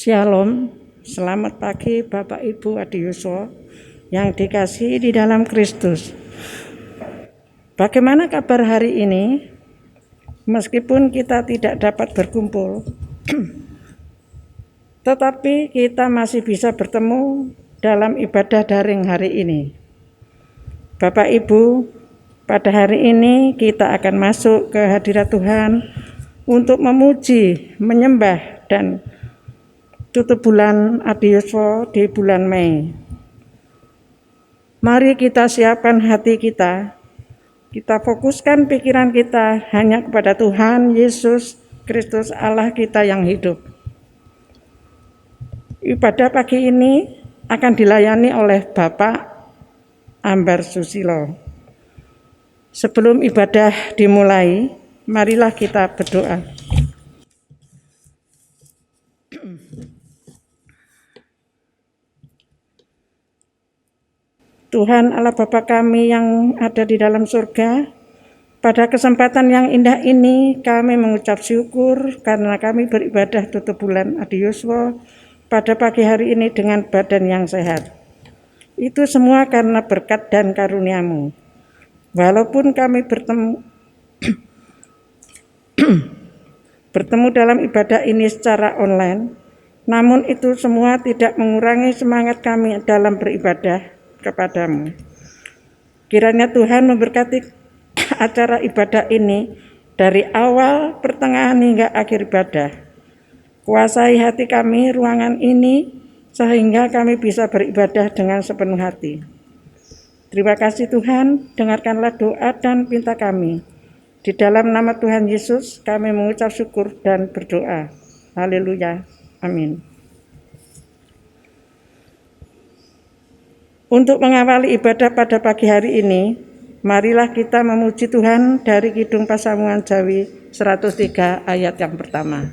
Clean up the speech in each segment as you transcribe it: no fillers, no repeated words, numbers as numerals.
Shalom, selamat pagi Bapak Ibu Adiyuswa yang dikasihi di dalam Kristus. Bagaimana kabar hari ini? Meskipun kita tidak dapat berkumpul, tetapi kita masih bisa bertemu dalam ibadah daring hari ini. Bapak Ibu, pada hari ini kita akan masuk ke hadirat Tuhan untuk memuji, menyembah, dan tutup bulan Adiyuswa di bulan Mei. Mari kita siapkan hati kita fokuskan pikiran kita hanya kepada Tuhan Yesus Kristus Allah kita yang hidup. Ibadah pagi ini akan dilayani oleh Bapak Ambar Susilo. Sebelum ibadah dimulai, marilah kita berdoa. Tuhan Allah Bapa kami yang ada di dalam surga, pada kesempatan yang indah ini kami mengucap syukur karena kami beribadah tutup bulan Adiyuswa pada pagi hari ini dengan badan yang sehat. Itu semua karena berkat dan karunia-Mu. Walaupun kami bertemu dalam ibadah ini secara online, namun itu semua tidak mengurangi semangat kami dalam beribadah kepadamu. Kiranya Tuhan memberkati acara ibadah ini dari awal, pertengahan hingga akhir ibadah. Kuasai hati kami ruangan ini sehingga kami bisa beribadah dengan sepenuh hati. Terima kasih Tuhan, dengarkanlah doa dan pinta kami. Di dalam nama Tuhan Yesus kami mengucap syukur dan berdoa. Haleluya. Amin. Untuk mengawali ibadah pada pagi hari ini, marilah kita memuji Tuhan dari Kidung Pasamuan Jawi 103 ayat yang pertama.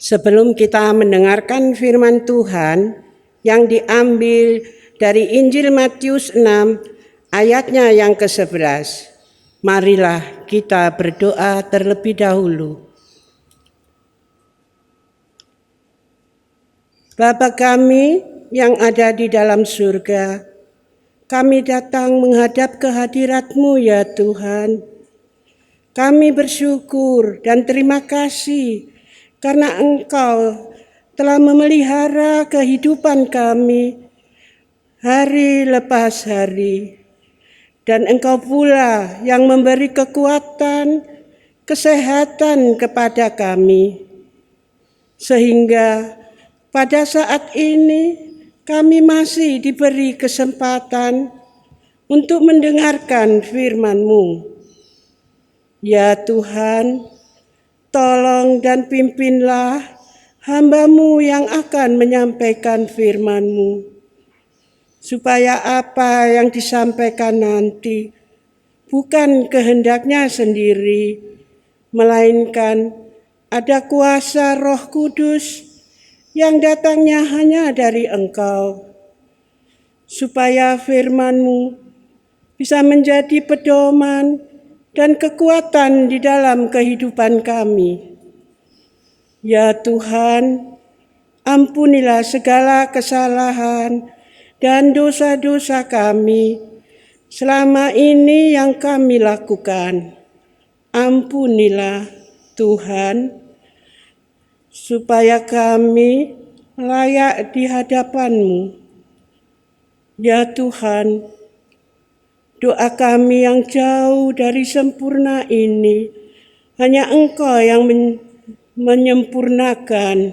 Sebelum kita mendengarkan firman Tuhan yang diambil dari Injil Matius 6 ayatnya yang ke-11, marilah kita berdoa terlebih dahulu. Bapa kami yang ada di dalam surga, kami datang menghadap kehadirat-Mu ya Tuhan. Kami bersyukur dan terima kasih karena Engkau telah memelihara kehidupan kami hari lepas hari. dan Engkau pula yang memberi kekuatan, kesehatan kepada kami, sehingga pada saat ini kami masih diberi kesempatan untuk mendengarkan firman-Mu. Ya Tuhan, tolong dan pimpinlah hamba-Mu yang akan menyampaikan firman-Mu, supaya apa yang disampaikan nanti bukan kehendaknya sendiri, melainkan ada kuasa Roh Kudus yang datangnya hanya dari Engkau, supaya firman-Mu bisa menjadi pedoman dan kekuatan di dalam kehidupan kami. Ya Tuhan, ampunilah segala kesalahan dan dosa-dosa kami selama ini yang kami lakukan. Ampunilah Tuhan, supaya kami layak di hadapan-Mu. Ya Tuhan, doa kami yang jauh dari sempurna ini, hanya Engkau yang menyempurnakan.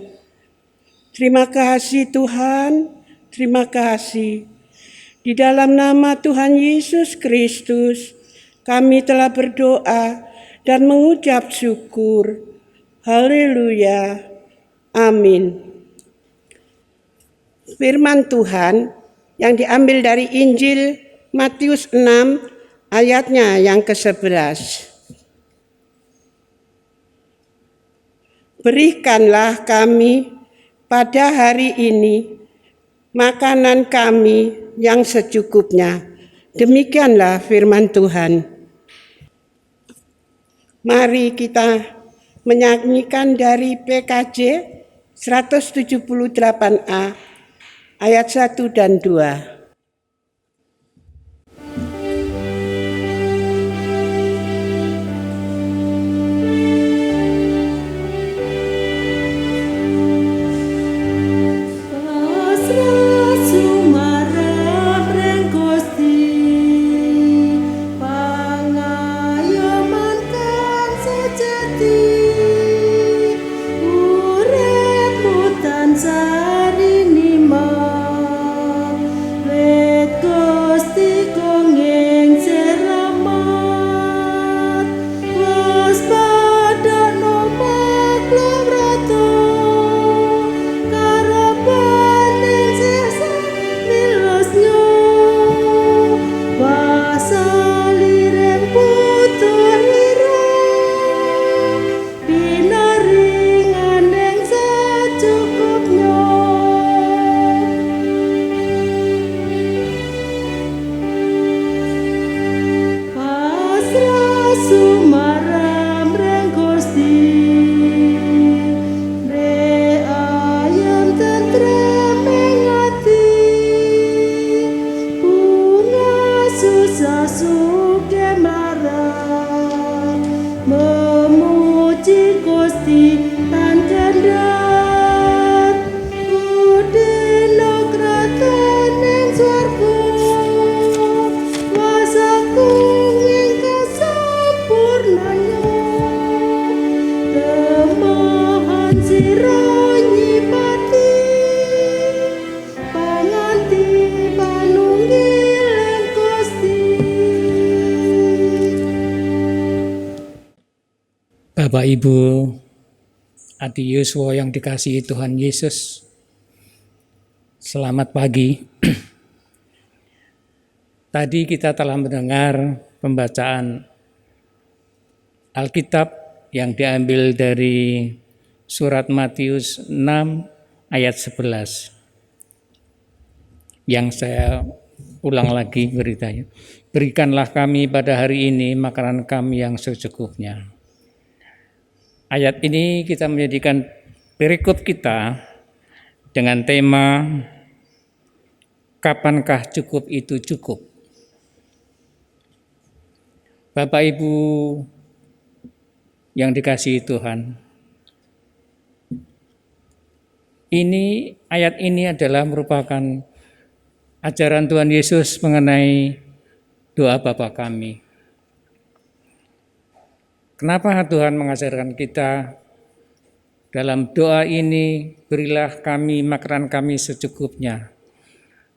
Terima kasih Tuhan, terima kasih. Di dalam nama Tuhan Yesus Kristus, kami telah berdoa dan mengucap syukur. Haleluya. Amin. Firman Tuhan yang diambil dari Injil Matius 6 ayatnya yang ke-11. Berikanlah kami pada hari ini makanan kami yang secukupnya. Demikianlah firman Tuhan. Mari kita menyanyikan dari PKJ 178A ayat 1 dan 2. Bapak Ibu Adi Yuswo yang dikasihi Tuhan Yesus, selamat pagi. Tadi kita telah mendengar pembacaan Alkitab yang diambil dari surat Matius 6 ayat 11. Yang saya ulang lagi beritanya. Berikanlah kami pada hari ini makanan kami yang secukupnya. Ayat ini kita menjadikan perikop kita dengan tema kapankah cukup itu cukup. Bapak Ibu yang dikasihi Tuhan, ayat ini adalah merupakan ajaran Tuhan Yesus mengenai doa Bapa kami. Kenapa Tuhan mengajarkan kita dalam doa ini, berilah kami makanan kami secukupnya.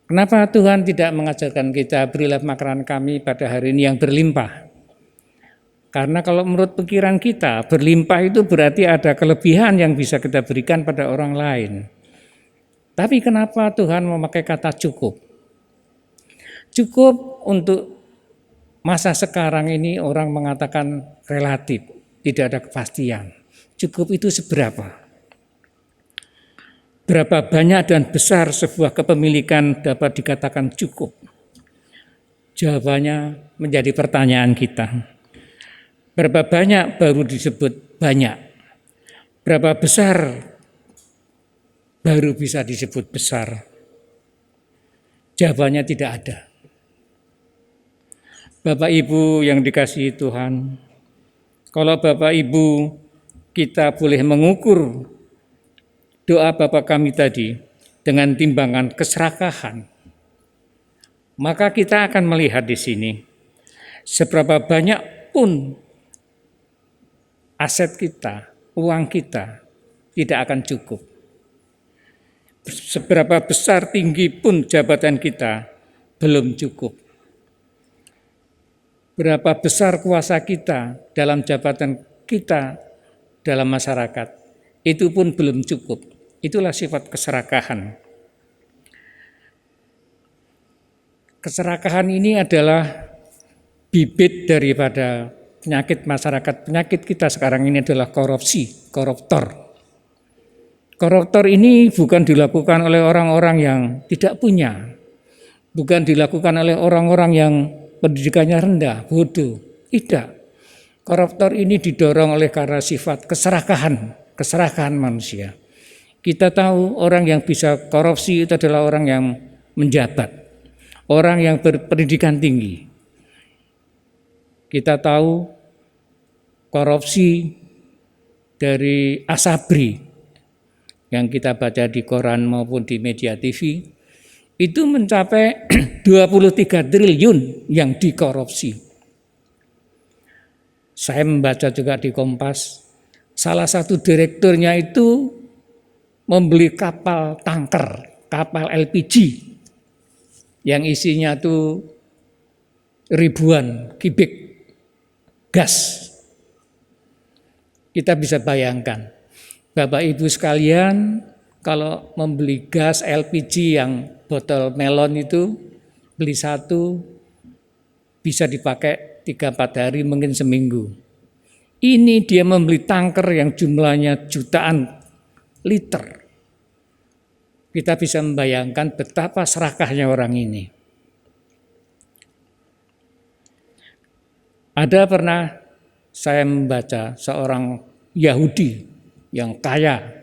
Kenapa Tuhan tidak mengajarkan kita berilah makanan kami pada hari ini yang berlimpah? Karena kalau menurut pikiran kita, berlimpah itu berarti ada kelebihan yang bisa kita berikan pada orang lain. Tapi kenapa Tuhan memakai kata cukup? Cukup untuk masa sekarang ini orang mengatakan relatif, tidak ada kepastian. Cukup itu seberapa? Berapa banyak dan besar sebuah kepemilikan dapat dikatakan cukup? Jawabannya menjadi pertanyaan kita. Berapa banyak baru disebut banyak? Berapa besar baru bisa disebut besar? Jawabannya tidak ada. Bapak Ibu yang dikasihi Tuhan, kalau Bapak Ibu kita boleh mengukur doa Bapa kami tadi dengan timbangan keserakahan, maka kita akan melihat di sini seberapa banyak pun aset kita, uang kita tidak akan cukup. Seberapa besar tinggi pun jabatan kita belum cukup. Berapa besar kuasa kita dalam jabatan kita dalam masyarakat, itu pun belum cukup. Itulah sifat keserakahan. Keserakahan ini adalah bibit daripada penyakit masyarakat. Penyakit kita sekarang ini adalah korupsi, koruptor. Koruptor ini bukan dilakukan oleh orang-orang yang tidak punya, bukan dilakukan oleh orang-orang yang pendidikannya rendah, bodoh. Tidak. Koruptor ini didorong oleh karena sifat keserakahan manusia. Kita tahu orang yang bisa korupsi itu adalah orang yang menjabat, orang yang berpendidikan tinggi. Kita tahu korupsi dari Asabri yang kita baca di koran maupun di media TV itu mencapai 23 triliun yang dikorupsi. Saya membaca juga di Kompas, salah satu direkturnya itu membeli kapal tanker, kapal LPG yang isinya tuh ribuan kubik gas. Kita bisa bayangkan, Bapak Ibu sekalian, kalau membeli gas LPG yang botol melon itu, beli satu bisa dipakai 3-4 hari, mungkin seminggu. Ini dia membeli tanker yang jumlahnya jutaan liter. Kita bisa membayangkan betapa serakahnya orang ini. Ada pernah saya membaca seorang Yahudi yang kaya,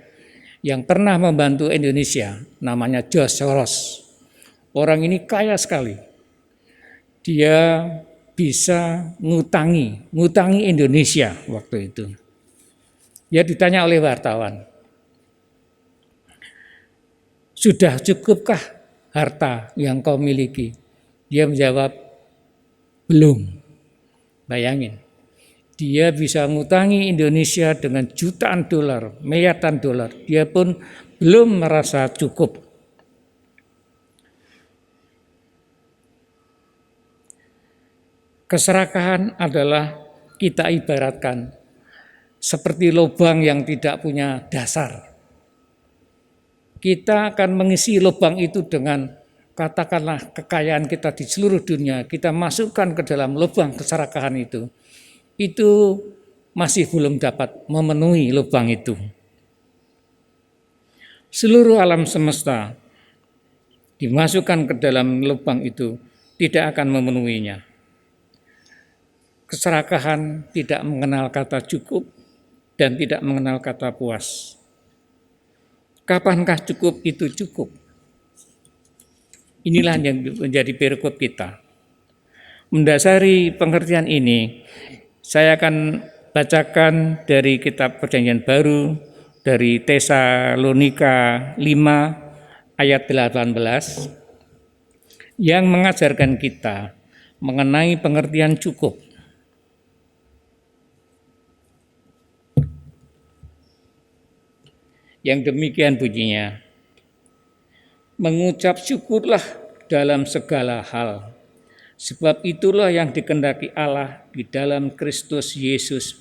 yang pernah membantu Indonesia, namanya George Soros. Orang ini kaya sekali. Dia bisa ngutangi Indonesia waktu itu. Dia ditanya oleh wartawan, sudah cukupkah harta yang kau miliki? Dia menjawab, belum. Bayangin, dia bisa ngutangi Indonesia dengan jutaan dolar, miliaran dolar. Dia pun belum merasa cukup. Keserakahan adalah kita ibaratkan seperti lubang yang tidak punya dasar. Kita akan mengisi lubang itu dengan katakanlah kekayaan kita di seluruh dunia, kita masukkan ke dalam lubang keserakahan itu masih belum dapat memenuhi lubang itu. Seluruh alam semesta dimasukkan ke dalam lubang itu tidak akan memenuhinya. Keserakahan tidak mengenal kata cukup dan tidak mengenal kata puas. Kapankah cukup itu cukup? Inilah yang menjadi perikop kita. Mendasari pengertian ini, saya akan bacakan dari kitab Perjanjian Baru, dari Tesalonika 5 ayat 18, yang mengajarkan kita mengenai pengertian cukup. Yang demikian bunyinya, mengucap syukurlah dalam segala hal, sebab itulah yang dikehendaki Allah di dalam Kristus Yesus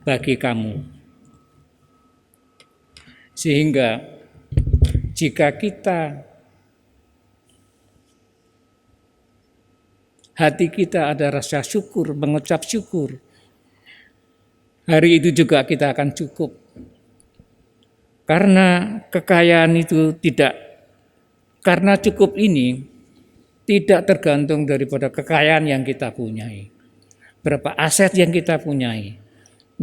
bagi kamu. Sehingga jika hati kita ada rasa syukur, mengucap syukur, hari itu juga kita akan cukup. Karena kekayaan itu karena cukup ini tidak tergantung daripada kekayaan yang kita punyai, berapa aset yang kita punyai.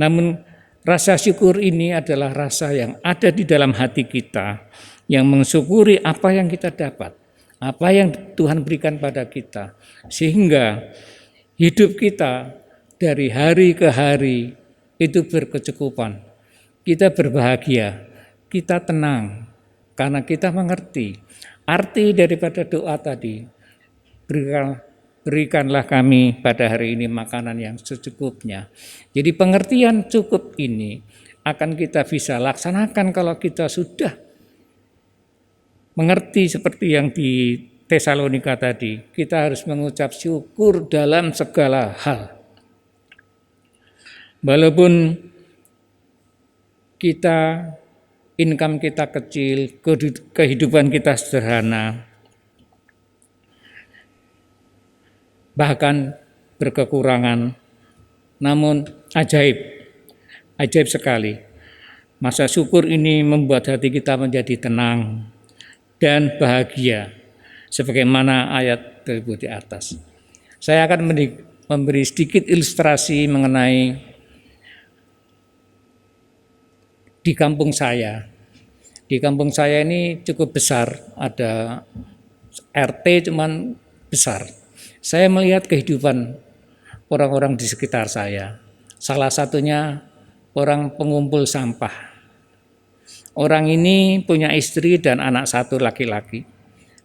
Namun rasa syukur ini adalah rasa yang ada di dalam hati kita, yang mensyukuri apa yang kita dapat, apa yang Tuhan berikan pada kita, sehingga hidup kita dari hari ke hari itu berkecukupan. Kita berbahagia, kita tenang, karena kita mengerti arti daripada doa tadi. Berikanlah kami pada hari ini makanan yang secukupnya. Jadi pengertian cukup ini akan kita bisa laksanakan kalau kita sudah mengerti seperti yang di Tesalonika tadi. Kita harus mengucap syukur dalam segala hal. Walaupun income kita kecil, kehidupan kita sederhana, bahkan berkekurangan, namun ajaib sekali. Masa syukur ini membuat hati kita menjadi tenang dan bahagia, sebagaimana ayat tersebut di atas. Saya akan memberi sedikit ilustrasi mengenai di kampung saya. Di kampung saya ini cukup besar, ada RT cuman besar. Saya melihat kehidupan orang-orang di sekitar saya. Salah satunya orang pengumpul sampah. Orang ini punya istri dan anak satu laki-laki.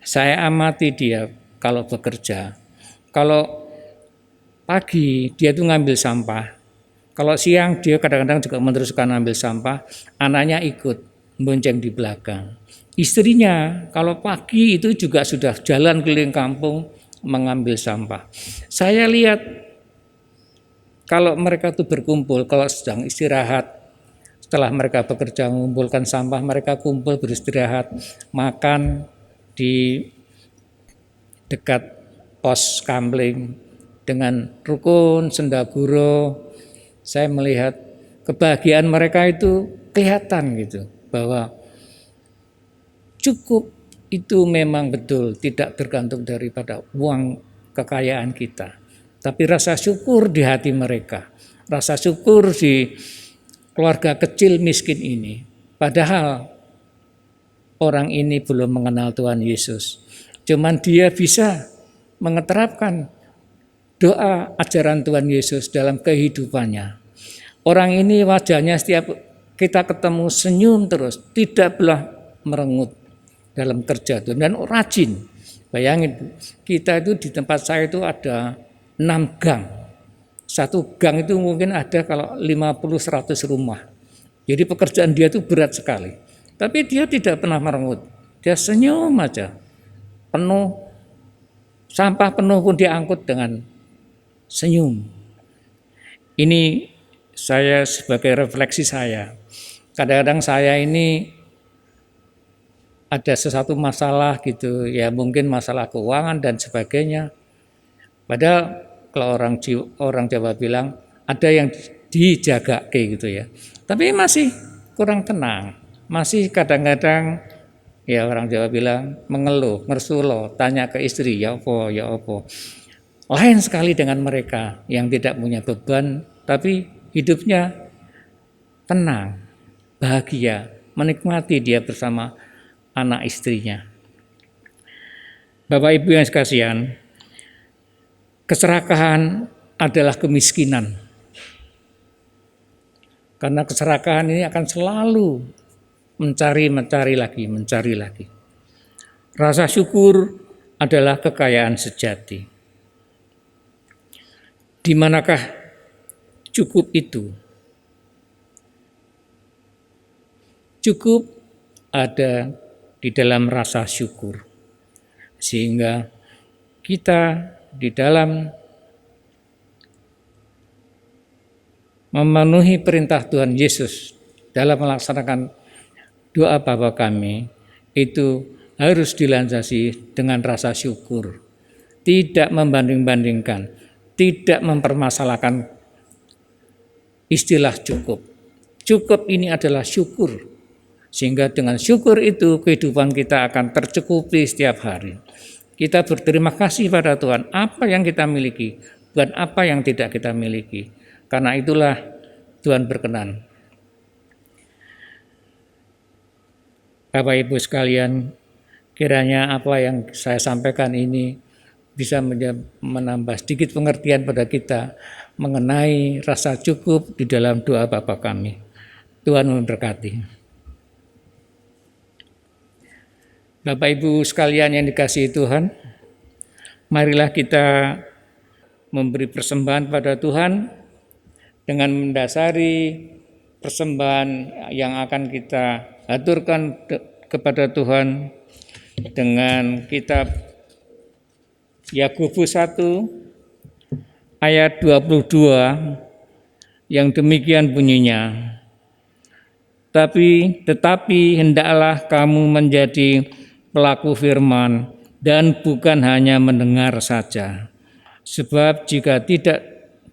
Saya amati dia kalau bekerja. Kalau pagi dia tuh ngambil sampah. Kalau siang dia kadang-kadang juga meneruskan ambil sampah, anaknya ikut bonceng di belakang. Istrinya kalau pagi itu juga sudah jalan keliling kampung mengambil sampah. Saya lihat kalau mereka itu berkumpul, kalau sedang istirahat, setelah mereka bekerja mengumpulkan sampah, mereka kumpul beristirahat, makan di dekat pos kamling dengan rukun sendaguro. Saya melihat kebahagiaan mereka itu kelihatan gitu, bahwa cukup itu memang betul tidak tergantung daripada uang kekayaan kita, tapi rasa syukur di hati mereka, rasa syukur di keluarga kecil miskin ini. Padahal orang ini belum mengenal Tuhan Yesus, cuman dia bisa mengeterapkan doa ajaran Tuhan Yesus dalam kehidupannya. Orang ini wajahnya setiap kita ketemu senyum terus, tidak pernah merengut dalam kerja Tuhan, dan rajin. Bayangin, kita itu di tempat saya itu ada 6 gang. Satu gang itu mungkin ada kalau 50-100 rumah. Jadi pekerjaan dia itu berat sekali. Tapi dia tidak pernah merengut. Dia senyum aja. Penuh, sampah penuh pun dia angkut dengan senyum. Ini saya sebagai refleksi saya. Kadang-kadang saya ini ada sesuatu masalah gitu, ya mungkin masalah keuangan dan sebagainya. Padahal kalau orang Jawa bilang ada yang dijaga kayak gitu ya. Tapi masih kurang tenang. Masih kadang-kadang ya orang Jawa bilang mengeluh, ngersulo, tanya ke istri, ya apa. Lain sekali dengan mereka yang tidak punya beban, tapi hidupnya tenang, bahagia, menikmati dia bersama anak istrinya. Bapak Ibu yang sekasian, keserakahan adalah kemiskinan. Karena keserakahan ini akan selalu mencari lagi. Rasa syukur adalah kekayaan sejati. Di manakah cukup itu? Cukup ada di dalam rasa syukur. Sehingga kita di dalam memenuhi perintah Tuhan Yesus dalam melaksanakan doa Bapa kami itu harus dilandasi dengan rasa syukur, tidak membanding-bandingkan, tidak mempermasalahkan istilah cukup. Cukup ini adalah syukur, sehingga dengan syukur itu kehidupan kita akan tercukupi setiap hari. Kita berterima kasih pada Tuhan apa yang kita miliki, bukan apa yang tidak kita miliki. Karena itulah Tuhan berkenan. Bapak Ibu sekalian, kiranya apa yang saya sampaikan ini bisa menambah sedikit pengertian pada kita mengenai rasa cukup di dalam doa Bapa kami. Tuhan memberkati. Bapak Ibu sekalian yang dikasihi Tuhan, marilah kita memberi persembahan pada Tuhan dengan mendasari persembahan yang akan kita aturkan kepada Tuhan dengan kitab Yakobus 1 ayat 22 yang demikian bunyinya. Tetapi hendaklah kamu menjadi pelaku firman dan bukan hanya mendengar saja. Sebab jika tidak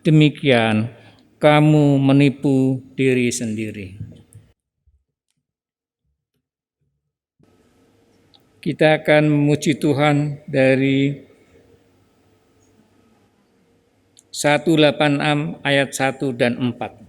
demikian, kamu menipu diri sendiri. Kita akan memuji Tuhan dari 186 ayat 1 dan 4.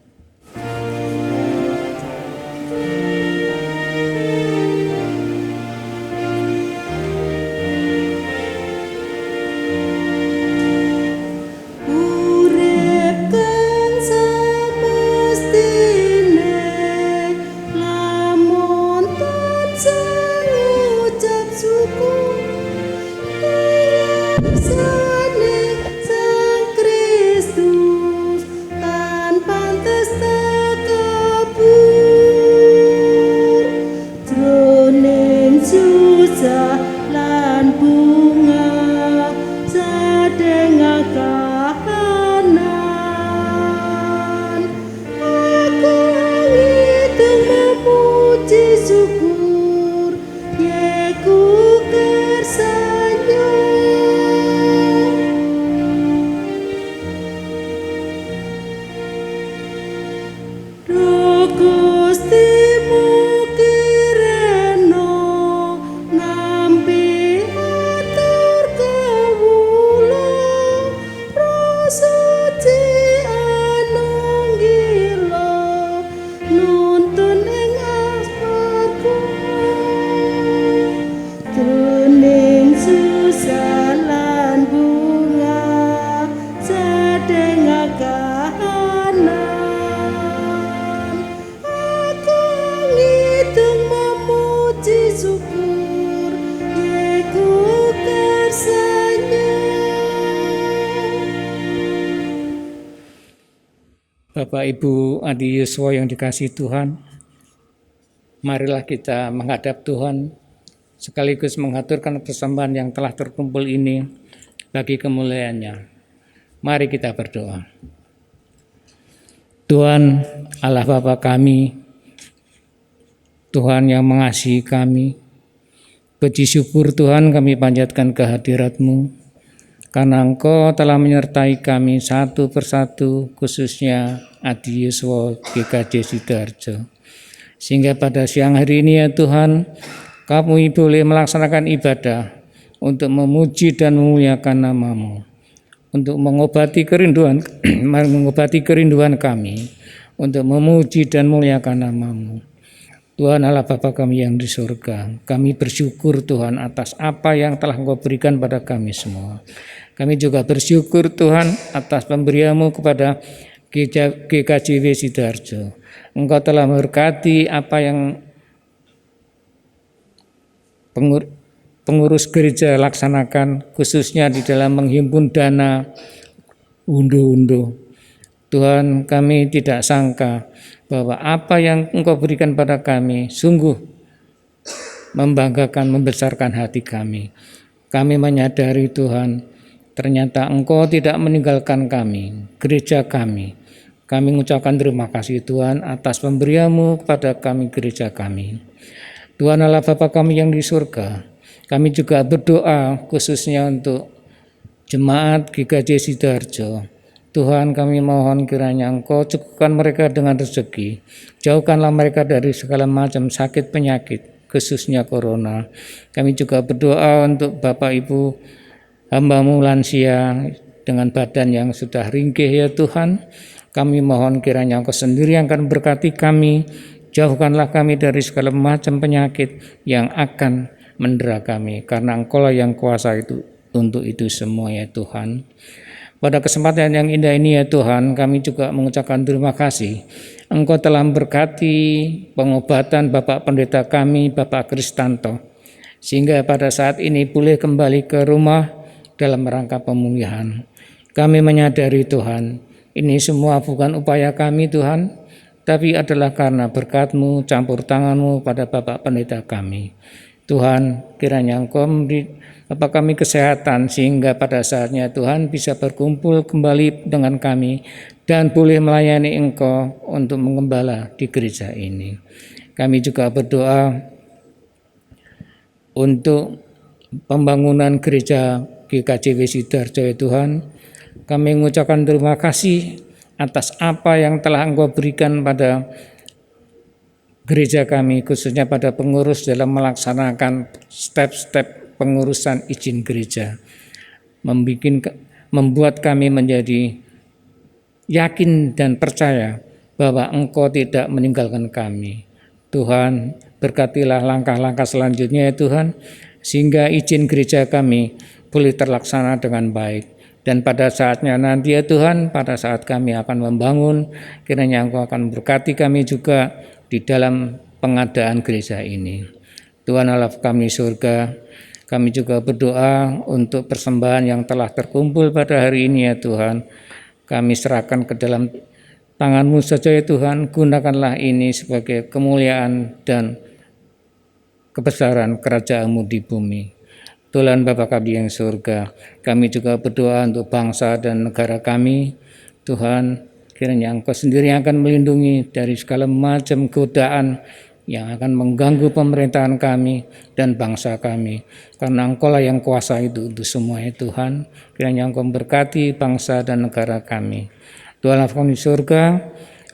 Bapak Ibu Adi Yuswa yang dikasihi Tuhan, marilah kita menghadap Tuhan sekaligus mengaturkan persembahan yang telah terkumpul ini bagi kemuliaannya. Mari kita berdoa. Tuhan Allah Bapa kami, Tuhan yang mengasihi kami, puji syukur Tuhan kami panjatkan kehadirat-Mu, karena Engkau telah menyertai kami satu persatu, khususnya Adi Yuswa GKJ Sidoarjo. Sehingga pada siang hari ini ya Tuhan, kami boleh melaksanakan ibadah untuk memuji dan memuliakan nama-Mu, untuk mengobati kerinduan kami, untuk memuji dan memuliakan nama-Mu. Tuhan Allah Bapa kami yang di surga, kami bersyukur Tuhan atas apa yang telah Engkau berikan pada kami semua. Kami juga bersyukur Tuhan atas pemberian-Mu kepada GKJW Sidoarjo. Engkau telah memberkati apa yang pengurus gereja laksanakan, khususnya di dalam menghimpun dana unduh-unduh. Tuhan, kami tidak sangka bahwa apa yang Engkau berikan pada kami sungguh membanggakan, membesarkan hati kami. Kami menyadari Tuhan, ternyata Engkau tidak meninggalkan kami, gereja kami. Kami mengucapkan terima kasih Tuhan atas pemberian-Mu kepada kami, gereja kami. Tuhan Allah Bapa kami yang di surga, kami juga berdoa khususnya untuk Jemaat GKJ Sidoarjo. Tuhan, kami mohon kiranya Engkau cukupkan mereka dengan rezeki, jauhkanlah mereka dari segala macam sakit penyakit, khususnya corona. Kami juga berdoa untuk Bapak Ibu hamba-Mu lansia dengan badan yang sudah ringkih ya Tuhan. Kami mohon kiranya Engkau sendiri yang akan berkati kami, jauhkanlah kami dari segala macam penyakit yang akan mendera kami, karena Engkau-lah yang kuasa itu untuk itu semua ya Tuhan. Pada kesempatan yang indah ini ya Tuhan, kami juga mengucapkan terima kasih. Engkau telah memberkati pengobatan Bapak Pendeta kami, Bapak Kristanto, sehingga pada saat ini boleh kembali ke rumah dalam rangka pemulihan. Kami menyadari Tuhan, ini semua bukan upaya kami Tuhan, tapi adalah karena berkat-Mu, campur tangan-Mu pada Bapak Pendeta kami. Tuhan, kiranya Engkau memberi Bapak kami kesehatan sehingga pada saatnya Tuhan bisa berkumpul kembali dengan kami dan boleh melayani Engkau untuk mengembala di gereja ini. Kami juga berdoa untuk pembangunan gereja GKJ Sidoarjo ya Tuhan. Kami mengucapkan terima kasih atas apa yang telah Engkau berikan pada gereja kami, khususnya pada pengurus dalam melaksanakan step-step pengurusan izin gereja, membuat kami menjadi yakin dan percaya bahwa Engkau tidak meninggalkan kami. Tuhan, berkatilah langkah-langkah selanjutnya ya Tuhan, sehingga izin gereja kami boleh terlaksana dengan baik. Dan pada saatnya nanti ya Tuhan, pada saat kami akan membangun, kiranya Engkau akan berkati kami juga di dalam pengadaan gereja ini. Tuhan Allah kami surga, kami juga berdoa untuk persembahan yang telah terkumpul pada hari ini ya Tuhan. Kami serahkan ke dalam tangan-Mu saja ya Tuhan. Gunakanlah ini sebagai kemuliaan dan kebesaran kerajaan-Mu di bumi. Tuhan Bapa kami yang surga, kami juga berdoa untuk bangsa dan negara kami. Tuhan, kiranya Engkau sendiri yang akan melindungi dari segala macam godaan yang akan mengganggu pemerintahan kami dan bangsa kami, karena Engkau-lah yang kuasa itu untuk semua ya Tuhan. Kiranya Engkau memberkati bangsa dan negara kami. Tuhan Allah kami surga,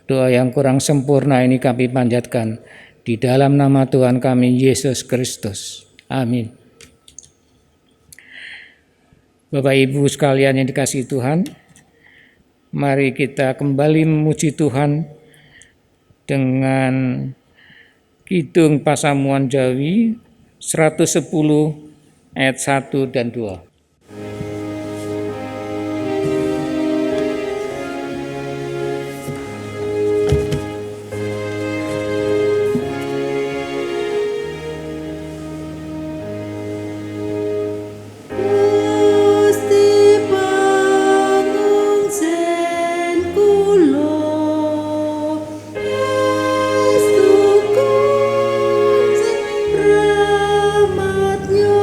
doa yang kurang sempurna ini kami panjatkan di dalam nama Tuhan kami Yesus Kristus. Amin. Bapak Ibu sekalian yang dikasihi Tuhan, mari kita kembali memuji Tuhan dengan Kidung Pasamuan Jawi 110 ayat 1 dan 2. Rahmat-Nya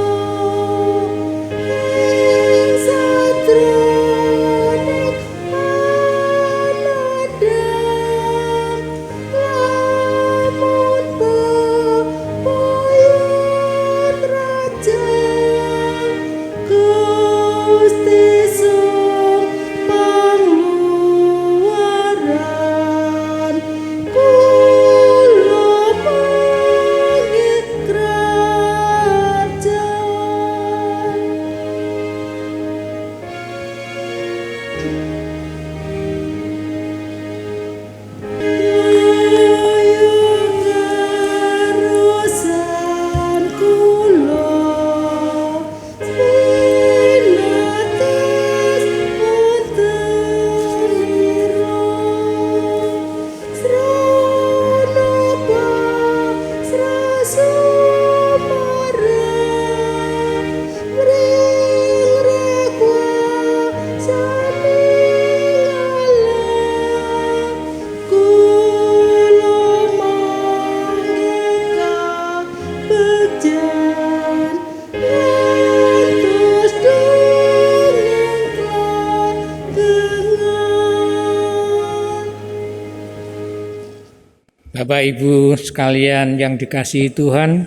Bapak Ibu sekalian yang dikasihi Tuhan,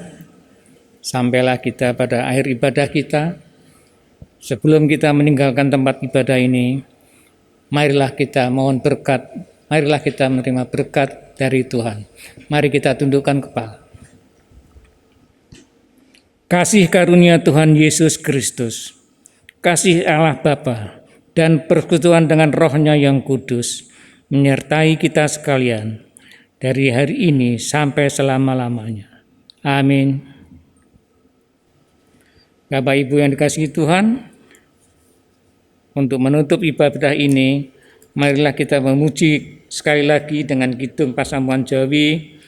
sampailah kita pada akhir ibadah kita. Sebelum kita meninggalkan tempat ibadah ini, marilah kita mohon berkat, marilah kita menerima berkat dari Tuhan. Mari kita tundukkan kepala. Kasih karunia Tuhan Yesus Kristus, kasih Allah Bapa, dan persekutuan dengan Roh-Nya yang kudus, menyertai kita sekalian, dari hari ini sampai selama-lamanya. Amin. Bapak Ibu yang dikasihi Tuhan, untuk menutup ibadah ini, marilah kita memuji sekali lagi dengan kidung Pasamuan Jawi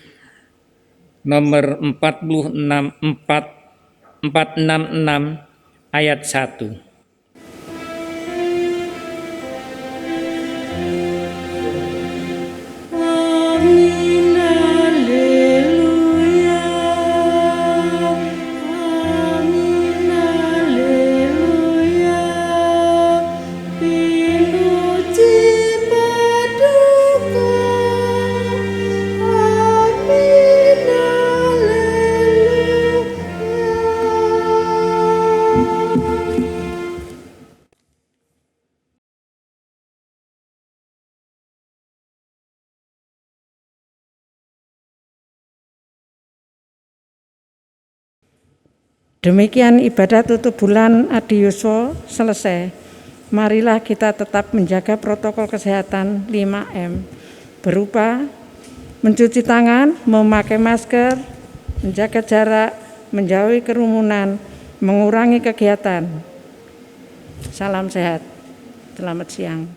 nomor 466 ayat 1. Demikian ibadah tutup bulan Adiuso selesai. Marilah kita tetap menjaga protokol kesehatan 5M, berupa mencuci tangan, memakai masker, menjaga jarak, menjauhi kerumunan, mengurangi kegiatan. Salam sehat. Selamat siang.